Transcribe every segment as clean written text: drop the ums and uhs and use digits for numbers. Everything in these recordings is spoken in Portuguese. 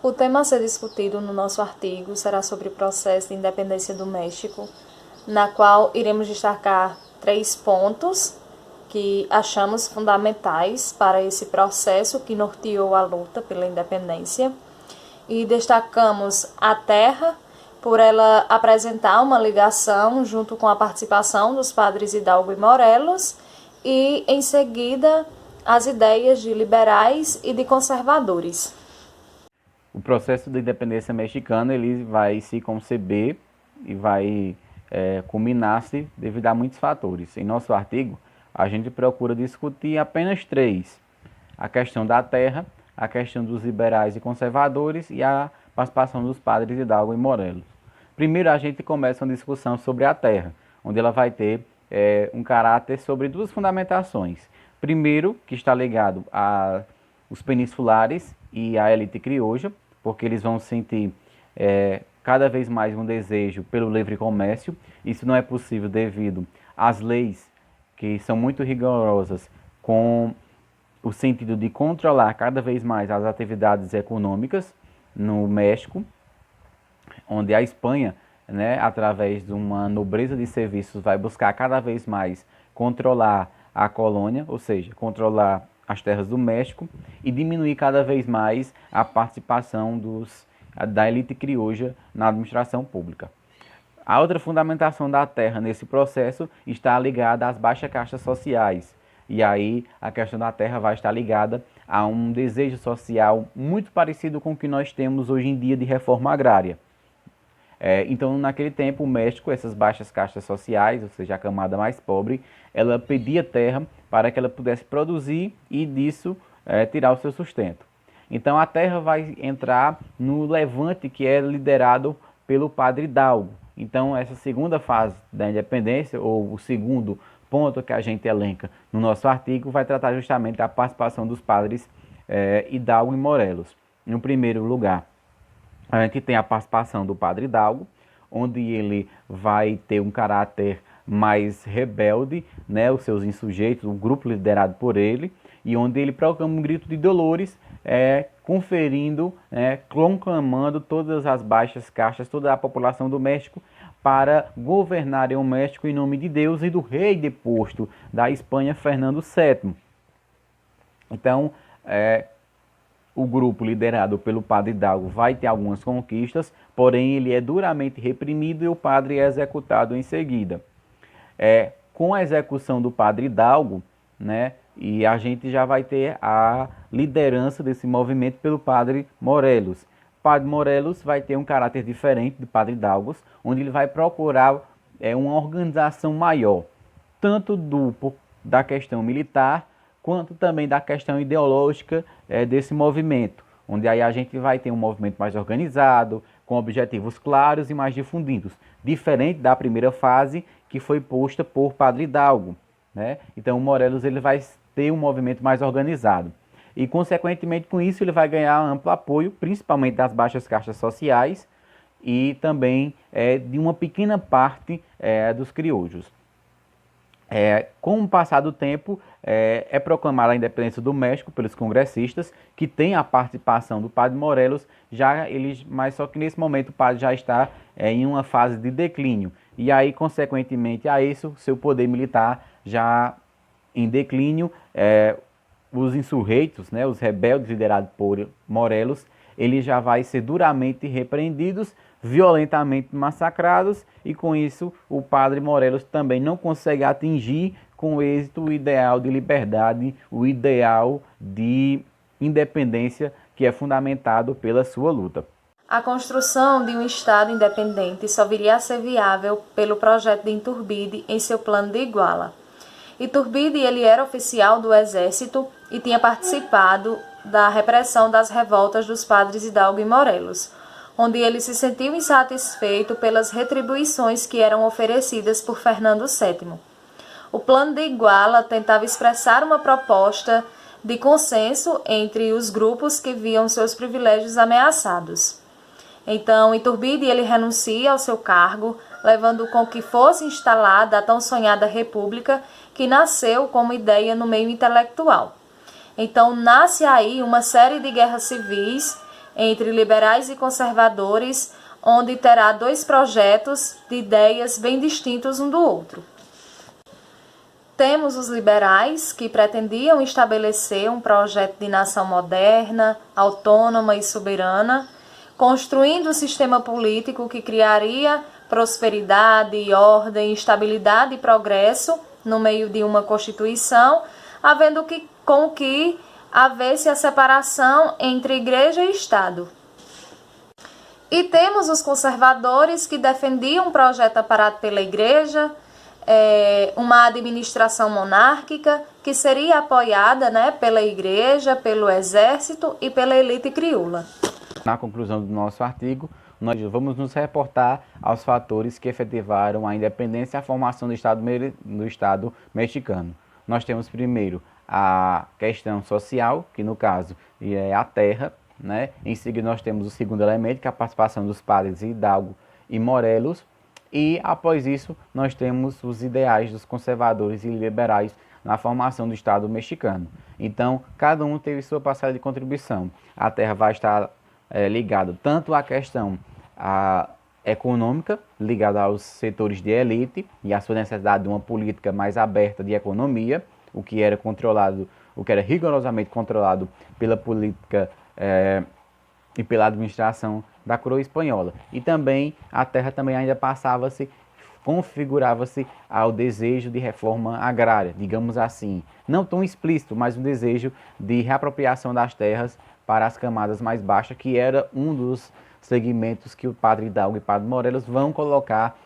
O tema a ser discutido no nosso artigo será sobre o processo de independência do México, na qual iremos destacar 3 pontos que achamos fundamentais para esse processo que norteou a luta pela independência. E destacamos a terra, por ela apresentar uma ligação junto com a participação dos padres Hidalgo e Morelos, e, em seguida, as ideias de liberais e de conservadores. O processo de independência mexicana ele vai se conceber e vai culminar-se devido a muitos fatores. Em nosso artigo, a gente procura discutir apenas 3. A questão da terra, a questão dos liberais e conservadores e a participação dos padres Hidalgo e Morelos. Primeiro, a gente começa uma discussão sobre a terra, onde ela vai ter um caráter sobre 2 fundamentações. Primeiro, que está ligado aos peninsulares e à elite crioja, porque eles vão sentir cada vez mais um desejo pelo livre comércio. Isso não é possível devido às leis que são muito rigorosas, com o sentido de controlar cada vez mais as atividades econômicas no México, onde a Espanha, através de uma nobreza de serviços, vai buscar cada vez mais controlar a colônia, ou seja, controlar as terras do México e diminuir cada vez mais a participação da elite crioja na administração pública. A outra fundamentação da terra nesse processo está ligada às baixas castas sociais. E aí a questão da terra vai estar ligada a um desejo social muito parecido com o que nós temos hoje em dia de reforma agrária. Então, naquele tempo, o México, essas baixas castas sociais, ou seja, a camada mais pobre, ela pedia terra para que ela pudesse produzir e disso tirar o seu sustento. Então, a terra vai entrar no levante que é liderado pelo padre Hidalgo. Então, essa segunda fase da independência, ou o segundo ponto que a gente elenca no nosso artigo, vai tratar justamente da participação dos padres Hidalgo e Morelos. No primeiro lugar, a gente tem a participação do padre Hidalgo, onde ele vai ter um caráter mais rebelde, os seus insurgentes, o grupo liderado por ele, e onde ele proclama um grito de dolores, conferindo, conclamando todas as baixas castas, toda a população do México, para governarem o México em nome de Deus e do rei deposto da Espanha, Fernando VII. Então, o grupo liderado pelo padre Hidalgo vai ter algumas conquistas, porém ele é duramente reprimido e o padre é executado em seguida. Com a execução do padre Hidalgo, e a gente já vai ter a liderança desse movimento pelo padre Morelos. O padre Morelos vai ter um caráter diferente do padre Hidalgo, onde ele vai procurar uma organização maior, tanto da questão militar, quanto também da questão ideológica desse movimento, onde aí a gente vai ter um movimento mais organizado, com objetivos claros e mais difundidos, diferente da primeira fase que foi posta por padre Hidalgo. Então o Morelos ele vai ter um movimento mais organizado e, consequentemente, com isso ele vai ganhar amplo apoio, principalmente das baixas castas sociais e também de uma pequena parte dos crioulos. Com o passar do tempo, é proclamada a independência do México pelos congressistas, que tem a participação do padre Morelos, mas só que nesse momento o padre já está em uma fase de declínio. E aí, consequentemente a isso, seu poder militar já em declínio, os insurreitos, os rebeldes liderados por Morelos, ele já vai ser duramente repreendidos, violentamente massacrados, e com isso o padre Morelos também não consegue atingir com êxito o ideal de liberdade, o ideal de independência que é fundamentado pela sua luta. A construção de um Estado independente só viria a ser viável pelo projeto de Iturbide em seu plano de Iguala. Iturbide ele era oficial do exército e tinha participado da repressão das revoltas dos padres Hidalgo e Morelos, onde ele se sentiu insatisfeito pelas retribuições que eram oferecidas por Fernando VII. O plano de Iguala tentava expressar uma proposta de consenso entre os grupos que viam seus privilégios ameaçados. Então, Iturbide ele renuncia ao seu cargo, levando com que fosse instalada a tão sonhada república que nasceu como ideia no meio intelectual. Então, nasce aí uma série de guerras civis entre liberais e conservadores, onde terá dois projetos de ideias bem distintos um do outro. Temos os liberais, que pretendiam estabelecer um projeto de nação moderna, autônoma e soberana, construindo um sistema político que criaria prosperidade, ordem, estabilidade e progresso no meio de uma Constituição, havendo com que havesse a separação entre Igreja e Estado. E temos os conservadores, que defendiam um projeto amparado pela Igreja, uma administração monárquica que seria apoiada, pela Igreja, pelo Exército e pela elite crioula. Na conclusão do nosso artigo, nós vamos nos reportar aos fatores que efetivaram a independência e a formação do Estado mexicano. Nós temos primeiro a questão social, que no caso é a terra, né? Em seguida nós temos o segundo elemento, que é a participação dos padres Hidalgo e Morelos. E após isso nós temos os ideais dos conservadores e liberais na formação do Estado mexicano. Então cada um teve sua parcela de contribuição. A terra vai estar ligada tanto à questão econômica, ligada aos setores de elite e à sua necessidade de uma política mais aberta de economia, o que era rigorosamente controlado pela política e pela administração da coroa espanhola. E também a terra também ainda configurava-se ao desejo de reforma agrária, digamos assim. Não tão explícito, mas um desejo de reapropriação das terras para as camadas mais baixas, que era um dos segmentos que o padre Hidalgo e o padre Morelos vão colocar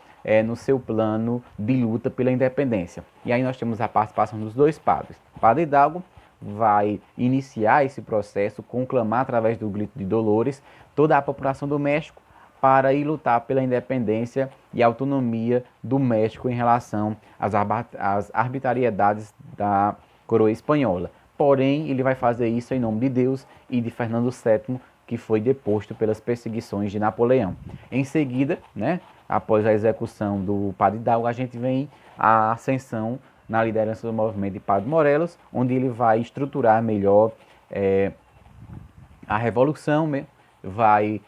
no seu plano de luta pela independência. E aí nós temos a participação dos dois padres. O padre Hidalgo vai iniciar esse processo, conclamar através do grito de Dolores toda a população do México para ir lutar pela independência e autonomia do México em relação às arbitrariedades da coroa espanhola. Porém, ele vai fazer isso em nome de Deus e de Fernando VII, que foi deposto pelas perseguições de Napoleão. Em seguida, após a execução do padre Hidalgo, a gente vem a ascensão na liderança do movimento de Padre Morelos, onde ele vai estruturar melhor a revolução, vai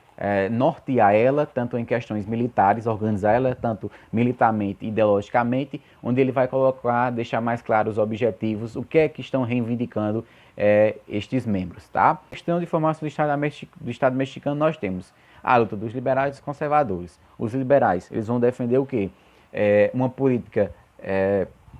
nortear ela, tanto em questões militares, organizar ela tanto militarmente e ideologicamente, onde ele vai deixar mais claros os objetivos, o que é que estão reivindicando estes membros, tá? Na questão de formação do Estado mexicano, nós temos a luta dos liberais e dos conservadores. Os liberais, eles vão defender o quê? Uma política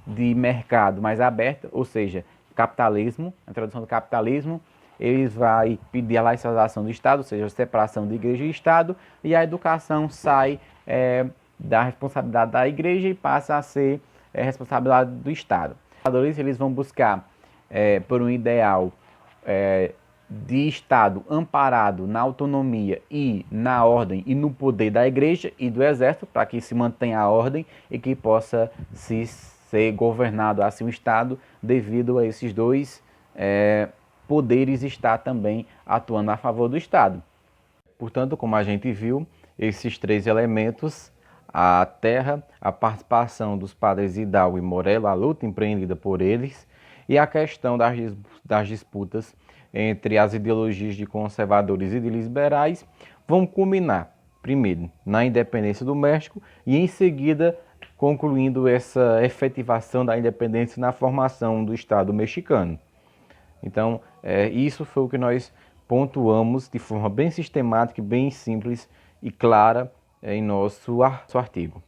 de mercado mais aberta, ou seja, capitalismo, a introdução do capitalismo. Eles vão pedir a laicização do Estado, ou seja, a separação de igreja e Estado, e a educação sai da responsabilidade da igreja e passa a ser responsabilidade do Estado. Os conservadores, eles vão buscar por um ideal de Estado amparado na autonomia e na ordem e no poder da igreja e do exército, para que se mantenha a ordem e que possa ser governado assim o Estado, devido a esses dois poderes estar também atuando a favor do Estado. Portanto, como a gente viu, esses três elementos, a terra, a participação dos padres Hidalgo e Morelos, a luta empreendida por eles, e a questão das disputas entre as ideologias de conservadores e de liberais, vão culminar, primeiro, na independência do México e, em seguida, concluindo essa efetivação da independência na formação do Estado mexicano. Então, isso foi o que nós pontuamos de forma bem sistemática, bem simples e clara em nosso artigo.